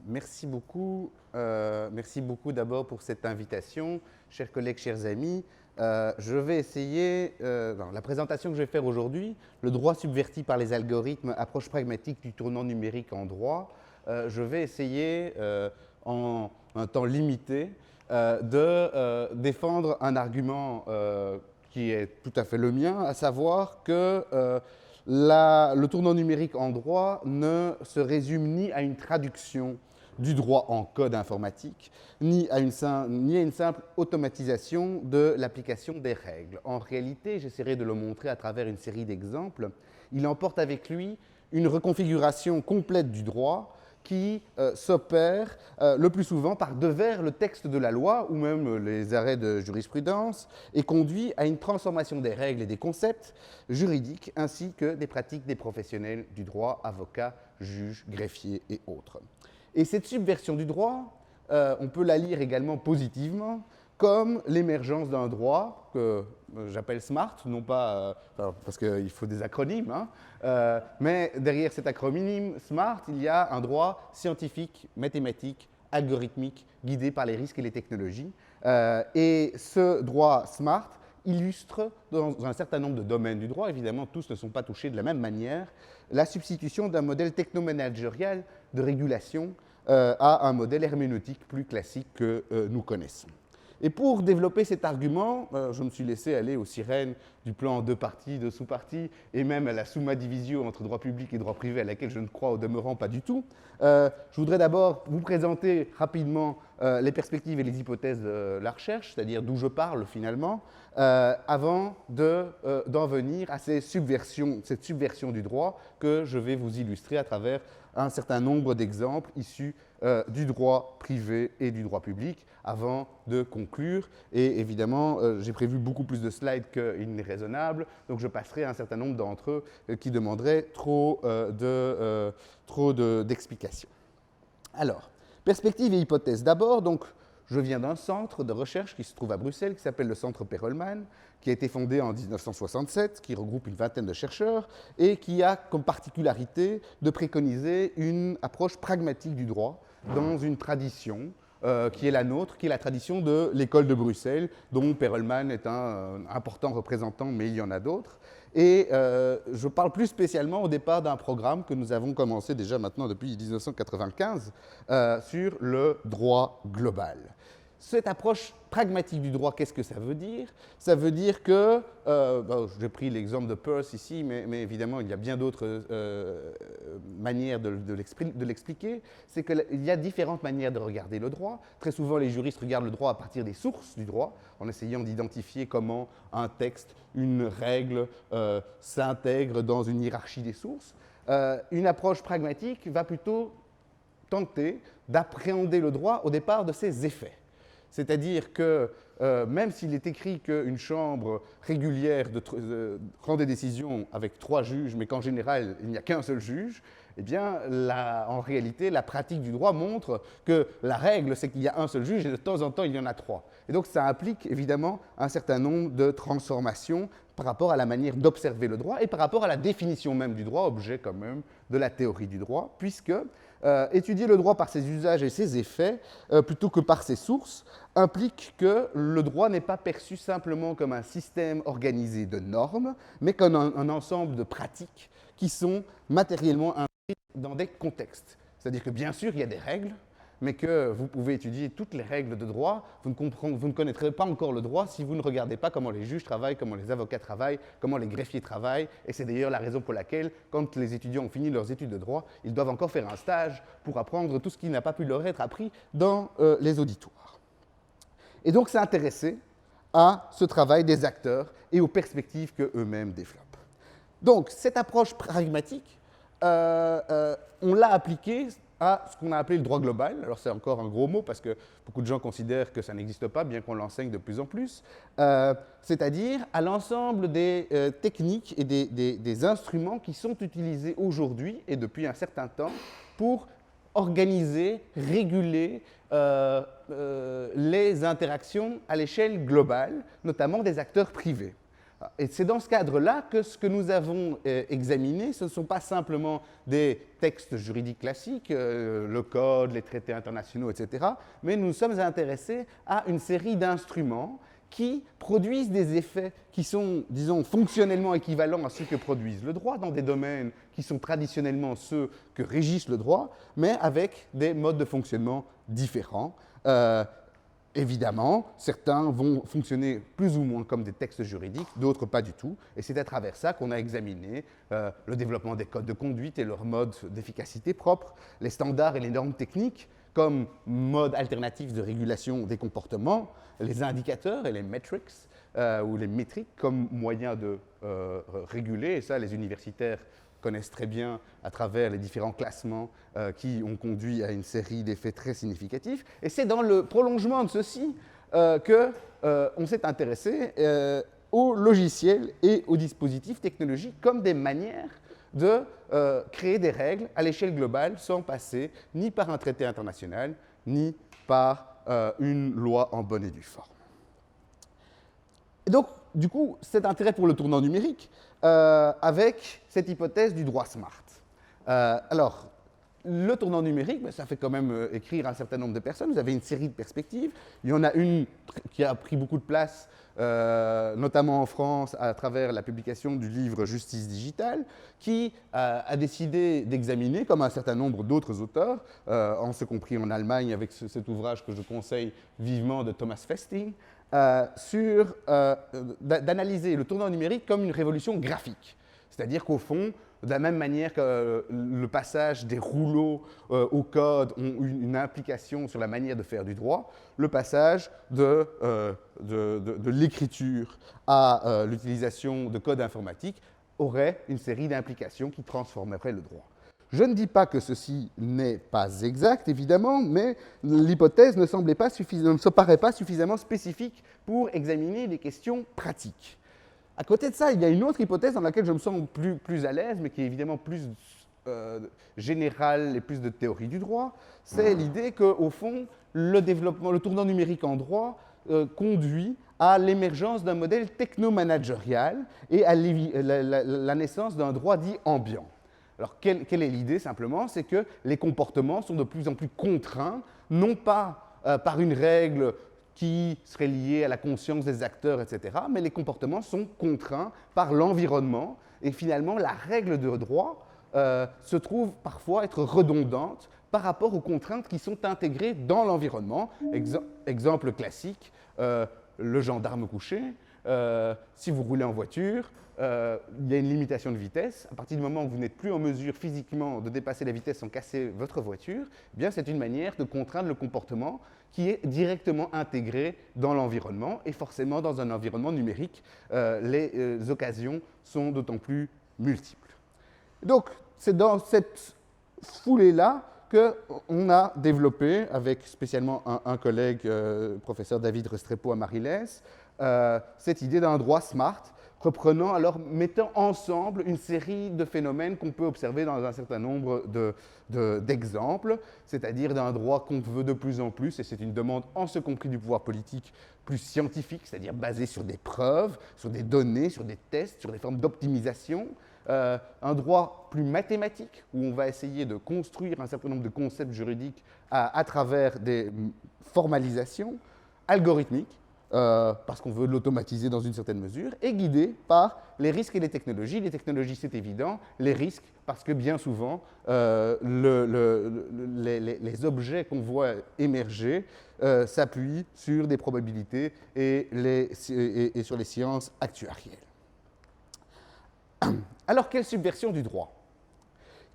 Merci beaucoup d'abord pour cette invitation, chers collègues, chers amis. Je vais essayer, la présentation que je vais faire aujourd'hui, le droit subverti par les algorithmes, approche pragmatique du tournant numérique en droit. Je vais essayer, en un temps limité, de défendre un argument qui est tout à fait le mien, à savoir que le tournant numérique en droit ne se résume ni à une traduction du droit en code informatique, ni à une simple automatisation de l'application des règles. En réalité, j'essaierai de le montrer à travers une série d'exemples. Il emporte avec lui une reconfiguration complète du droit qui s'opère le plus souvent par devers le texte de la loi ou même les arrêts de jurisprudence et conduit à une transformation des règles et des concepts juridiques ainsi que des pratiques des professionnels du droit, avocats, juges, greffiers et autres. Et cette subversion du droit, on peut la lire également positivement comme l'émergence d'un droit que j'appelle SMART, non pas parce qu'il faut des acronymes, mais derrière cet acronyme SMART, il y a un droit scientifique, mathématique, algorithmique, guidé par les risques et les technologies. Et ce droit SMART illustre dans un certain nombre de domaines du droit, évidemment tous ne sont pas touchés de la même manière, la substitution d'un modèle technomanagérial de régulation à un modèle herméneutique plus classique que nous connaissons. Et pour développer cet argument, je me suis laissé aller aux sirènes du plan en deux parties, deux sous-parties, et même à la summa divisio entre droit public et droit privé, à laquelle je ne crois au demeurant pas du tout. Je voudrais d'abord vous présenter rapidement les perspectives et les hypothèses de la recherche, c'est-à-dire d'où je parle finalement, avant d'en venir à cette subversion du droit que je vais vous illustrer à travers un certain nombre d'exemples issus du droit privé et du droit public avant de conclure. Et évidemment, j'ai prévu beaucoup plus de slides qu'il n'est raisonnable, donc je passerai à un certain nombre d'entre eux qui demanderaient trop d'explications. Alors, perspectives et hypothèses. D'abord, donc, je viens d'un centre de recherche qui se trouve à Bruxelles, qui s'appelle le Centre Perelman, qui a été fondé en 1967, qui regroupe une vingtaine de chercheurs et qui a comme particularité de préconiser une approche pragmatique du droit dans une tradition qui est la nôtre, qui est la tradition de l'école de Bruxelles, dont Perelman est un important représentant, mais il y en a d'autres. Et je parle plus spécialement au départ d'un programme que nous avons commencé déjà maintenant depuis 1995 sur le droit global. Cette approche pragmatique du droit, qu'est-ce que ça veut dire? Ça veut dire que, j'ai pris l'exemple de Peirce ici, mais évidemment il y a bien d'autres manières de l'expliquer, c'est qu'il y a différentes manières de regarder le droit. Très souvent les juristes regardent le droit à partir des sources du droit, en essayant d'identifier comment un texte, une règle s'intègre dans une hiérarchie des sources. Une approche pragmatique va plutôt tenter d'appréhender le droit au départ de ses effets. C'est-à-dire que même s'il est écrit qu'une chambre régulière rend des décisions avec 3 juges, mais qu'en général, il n'y a qu'un seul juge, eh bien, en réalité, la pratique du droit montre que la règle, c'est qu'il y a un seul juge et de temps en temps, il y en a 3. Et donc, ça implique évidemment un certain nombre de transformations par rapport à la manière d'observer le droit et par rapport à la définition même du droit, objet quand même de la théorie du droit, puisque étudier le droit par ses usages et ses effets, plutôt que par ses sources, implique que le droit n'est pas perçu simplement comme un système organisé de normes, mais comme un ensemble de pratiques qui sont matériellement inscrites dans des contextes. C'est-à-dire que bien sûr, il y a des règles, mais que vous pouvez étudier toutes les règles de droit, vous ne connaîtrez pas encore le droit si vous ne regardez pas comment les juges travaillent, comment les avocats travaillent, comment les greffiers travaillent. Et c'est d'ailleurs la raison pour laquelle, quand les étudiants ont fini leurs études de droit, ils doivent encore faire un stage pour apprendre tout ce qui n'a pas pu leur être appris dans les auditoires. Et donc s'intéresser à ce travail des acteurs et aux perspectives qu'eux-mêmes développent. Donc cette approche pragmatique, on l'a appliquée à ce qu'on a appelé le droit global. Alors c'est encore un gros mot parce que beaucoup de gens considèrent que ça n'existe pas, bien qu'on l'enseigne de plus en plus, c'est-à-dire à l'ensemble des techniques et des instruments qui sont utilisés aujourd'hui et depuis un certain temps pour organiser, réguler les interactions à l'échelle globale, notamment des acteurs privés. Et c'est dans ce cadre-là que ce que nous avons examiné, ce ne sont pas simplement des textes juridiques classiques, le code, les traités internationaux, etc., mais nous nous sommes intéressés à une série d'instruments qui produisent des effets qui sont, disons, fonctionnellement équivalents à ceux que produisent le droit dans des domaines qui sont traditionnellement ceux que régissent le droit, mais avec des modes de fonctionnement différents. Évidemment, certains vont fonctionner plus ou moins comme des textes juridiques, d'autres pas du tout. Et c'est à travers ça qu'on a examiné le développement des codes de conduite et leurs modes d'efficacité propres, les standards et les normes techniques comme mode alternatif de régulation des comportements, les indicateurs et les metrics, ou les métriques comme moyen de réguler. Et ça, les universitaires connaissent très bien à travers les différents classements qui ont conduit à une série d'effets très significatifs. Et c'est dans le prolongement de ceci qu'on s'est intéressé aux logiciels et aux dispositifs technologiques comme des manières de créer des règles à l'échelle globale sans passer ni par un traité international, ni par une loi en bonne et due forme. Et donc, du coup, cet intérêt pour le tournant numérique avec cette hypothèse du droit smart. Alors, le tournant numérique, ben, ça fait quand même écrire un certain nombre de personnes. Vous avez une série de perspectives. Il y en a une qui a pris beaucoup de place, notamment en France, à travers la publication du livre Justice digitale, qui a décidé d'examiner, comme un certain nombre d'autres auteurs, en ce compris en Allemagne avec cet ouvrage que je conseille vivement de Thomas Festing, d'analyser le tournant numérique comme une révolution graphique. C'est-à-dire qu'au fond, de la même manière que le passage des rouleaux au code ont une implication sur la manière de faire du droit, le passage de l'écriture à l'utilisation de code informatique aurait une série d'implications qui transformeraient le droit. Je ne dis pas que ceci n'est pas exact, évidemment, mais l'hypothèse ne se paraît pas suffisamment spécifique pour examiner des questions pratiques. À côté de ça, il y a une autre hypothèse dans laquelle je me sens plus à l'aise, mais qui est évidemment plus générale et plus de théorie du droit. C'est l'idée qu'au fond, le tournant numérique en droit conduit à l'émergence d'un modèle technomanagérial et à la naissance d'un droit dit ambiant. Alors, quelle est l'idée, simplement? C'est que les comportements sont de plus en plus contraints, non pas par une règle qui serait liée à la conscience des acteurs, etc., mais les comportements sont contraints par l'environnement, et finalement, la règle de droit se trouve parfois être redondante par rapport aux contraintes qui sont intégrées dans l'environnement. Exemple classique, le gendarme couché. Si vous roulez en voiture, il y a une limitation de vitesse. À partir du moment où vous n'êtes plus en mesure physiquement de dépasser la vitesse sans casser votre voiture, eh bien c'est une manière de contraindre le comportement qui est directement intégré dans l'environnement. Et forcément, dans un environnement numérique, les occasions sont d'autant plus multiples. Donc, c'est dans cette foulée-là qu'on a développé, avec spécialement un collègue, professeur David Restrepo à Marilès, cette idée d'un droit smart, reprenant, alors mettant ensemble une série de phénomènes qu'on peut observer dans un certain nombre d'exemples, c'est-à-dire d'un droit qu'on veut de plus en plus, et c'est une demande en ce compris du pouvoir politique plus scientifique, c'est-à-dire basé sur des preuves, sur des données, sur des tests, sur des formes d'optimisation, un droit plus mathématique, où on va essayer de construire un certain nombre de concepts juridiques à travers des formalisations algorithmiques, parce qu'on veut l'automatiser dans une certaine mesure, et guidé par les risques et les technologies. Les technologies, c'est évident, les risques, parce que bien souvent, les objets qu'on voit émerger s'appuient sur des probabilités et sur les sciences actuarielles. Alors, quelle subversion du droit?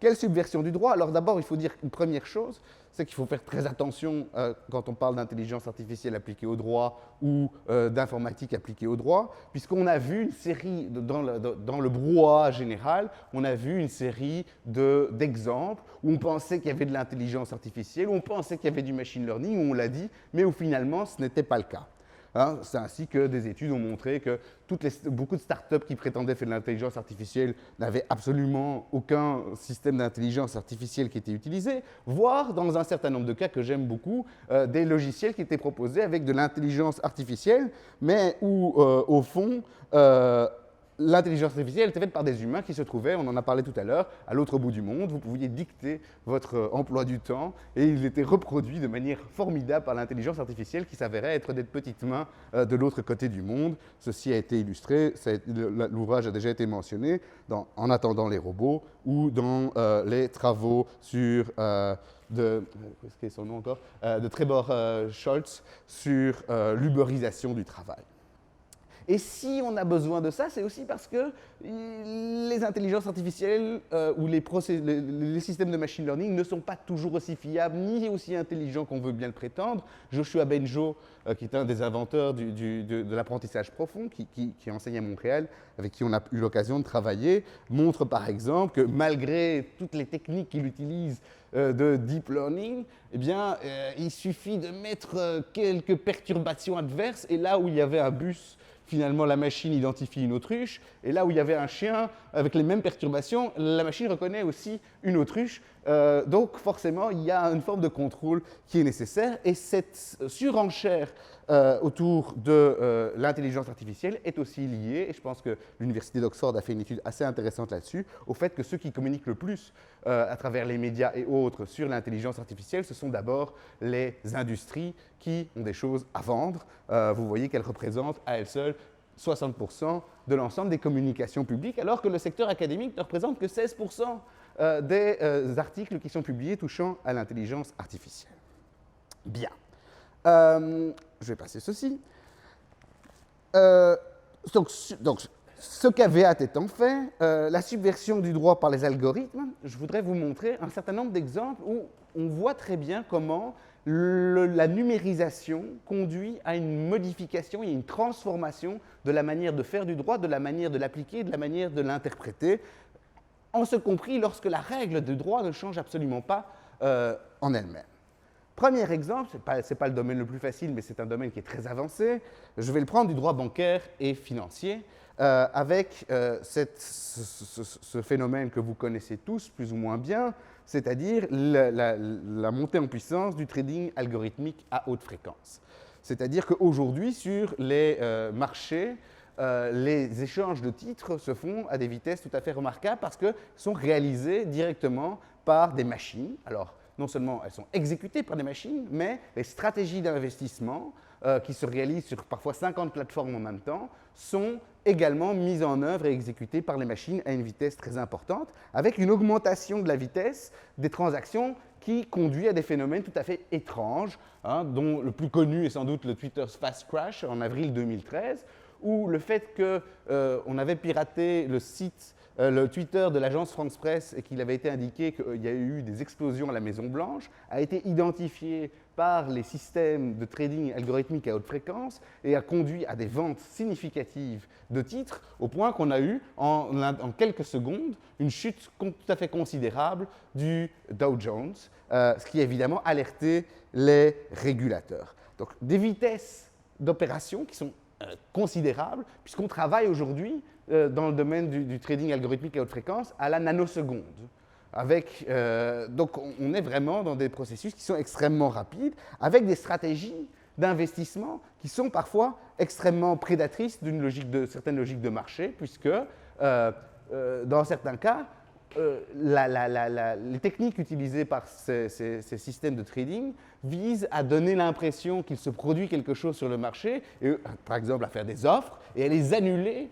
Quelle subversion du droit? Alors d'abord, il faut dire une première chose, c'est qu'il faut faire très attention quand on parle d'intelligence artificielle appliquée au droit ou d'informatique appliquée au droit, puisqu'on a vu une série, dans le brouhaha général, on a vu une série d'exemples où on pensait qu'il y avait de l'intelligence artificielle, où on pensait qu'il y avait du machine learning, où on l'a dit, mais où finalement ce n'était pas le cas. Hein, c'est ainsi que des études ont montré que beaucoup de startups qui prétendaient faire de l'intelligence artificielle n'avaient absolument aucun système d'intelligence artificielle qui était utilisé, voire, dans un certain nombre de cas que j'aime beaucoup, des logiciels qui étaient proposés avec de l'intelligence artificielle, mais où, au fond, l'intelligence artificielle était faite par des humains qui se trouvaient, on en a parlé tout à l'heure, à l'autre bout du monde. Vous pouviez dicter votre emploi du temps et il était reproduit de manière formidable par l'intelligence artificielle qui s'avérait être des petites mains de l'autre côté du monde. Ceci a été illustré, l'ouvrage a déjà été mentionné En attendant les robots ou dans les travaux sur... qu'est-ce qu'il est son nom encore de Trebor Scholz sur l'uberisation du travail. Et si on a besoin de ça, c'est aussi parce que les intelligences artificielles ou les systèmes de machine learning ne sont pas toujours aussi fiables ni aussi intelligents qu'on veut bien le prétendre. Joshua Bengio, qui est un des inventeurs de l'apprentissage profond, qui enseigne à Montréal, avec qui on a eu l'occasion de travailler, montre par exemple que malgré toutes les techniques qu'il utilise de deep learning, eh bien, il suffit de mettre quelques perturbations adverses, et là où il y avait un bus, finalement, la machine identifie une autruche, et là où il y avait un chien avec les mêmes perturbations, la machine reconnaît aussi une autruche. Donc, forcément, il y a une forme de contrôle qui est nécessaire, et cette surenchère autour de l'intelligence artificielle est aussi liée, et je pense que l'Université d'Oxford a fait une étude assez intéressante là-dessus, au fait que ceux qui communiquent le plus à travers les médias et autres sur l'intelligence artificielle, ce sont d'abord les industries qui ont des choses à vendre. Vous voyez qu'elles représentent à elles seules 60% de l'ensemble des communications publiques, alors que le secteur académique ne représente que 16% des articles qui sont publiés touchant à l'intelligence artificielle. Bien. Je vais passer ceci. Donc, ce qu'AVEAT étant fait, la subversion du droit par les algorithmes, je voudrais vous montrer un certain nombre d'exemples où on voit très bien comment la numérisation conduit à une modification et une transformation de la manière de faire du droit, de la manière de l'appliquer, de la manière de l'interpréter, en ce compris lorsque la règle du droit ne change absolument pas en elle-même. Premier exemple, ce n'est pas le domaine le plus facile, mais c'est un domaine qui est très avancé. Je vais le prendre du droit bancaire et financier, avec ce phénomène que vous connaissez tous plus ou moins bien, c'est-à-dire la montée en puissance du trading algorithmique à haute fréquence. C'est-à-dire qu'aujourd'hui, sur les marchés, les échanges de titres se font à des vitesses tout à fait remarquables parce qu'ils sont réalisés directement par des machines. Alors, non seulement elles sont exécutées par des machines, mais les stratégies d'investissement qui se réalisent sur parfois 50 plateformes en même temps sont également mises en œuvre et exécutées par les machines à une vitesse très importante, avec une augmentation de la vitesse des transactions qui conduit à des phénomènes tout à fait étranges, dont le plus connu est sans doute le Twitter's Fast Crash en avril 2013, où le fait qu'on avait piraté le Twitter de l'agence France Presse et qu'il avait été indiqué qu'il y a eu des explosions à la Maison-Blanche, a été identifié par les systèmes de trading algorithmique à haute fréquence et a conduit à des ventes significatives de titres, au point qu'on a eu en quelques secondes une chute tout à fait considérable du Dow Jones, ce qui a évidemment alerté les régulateurs. Donc des vitesses d'opération qui sont considérables, puisqu'on travaille aujourd'hui dans le domaine du trading algorithmique à haute fréquence à la nanoseconde. Donc on est vraiment dans des processus qui sont extrêmement rapides, avec des stratégies d'investissement qui sont parfois extrêmement prédatrices d'une certaine logique de marché, puisque dans certains cas, les techniques utilisées par ces systèmes de trading visent à donner l'impression qu'il se produit quelque chose sur le marché, et, par exemple à faire des offres, et à les annuler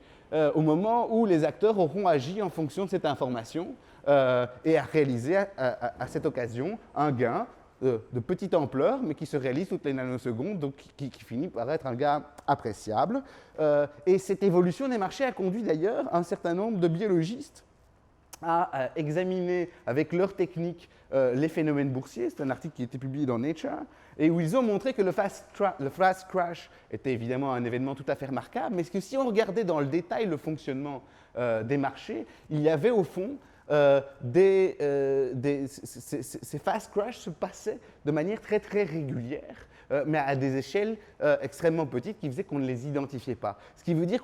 au moment où les acteurs auront agi en fonction de cette information et à réaliser à cette occasion un gain de petite ampleur, mais qui se réalise toutes les nanosecondes, donc qui finit par être un gain appréciable. Et cette évolution des marchés a conduit d'ailleurs un certain nombre de biologistes à examiner avec leurs techniques les phénomènes boursiers. C'est un article qui a été publié dans Nature, et où ils ont montré que le fast crash était évidemment un événement tout à fait remarquable, mais que si on regardait dans le détail le fonctionnement des marchés, il y avait au fond ces fast crashs se passaient de manière très très régulière, mais à des échelles extrêmement petites qui faisaient qu'on ne les identifiait pas. Ce qui veut dire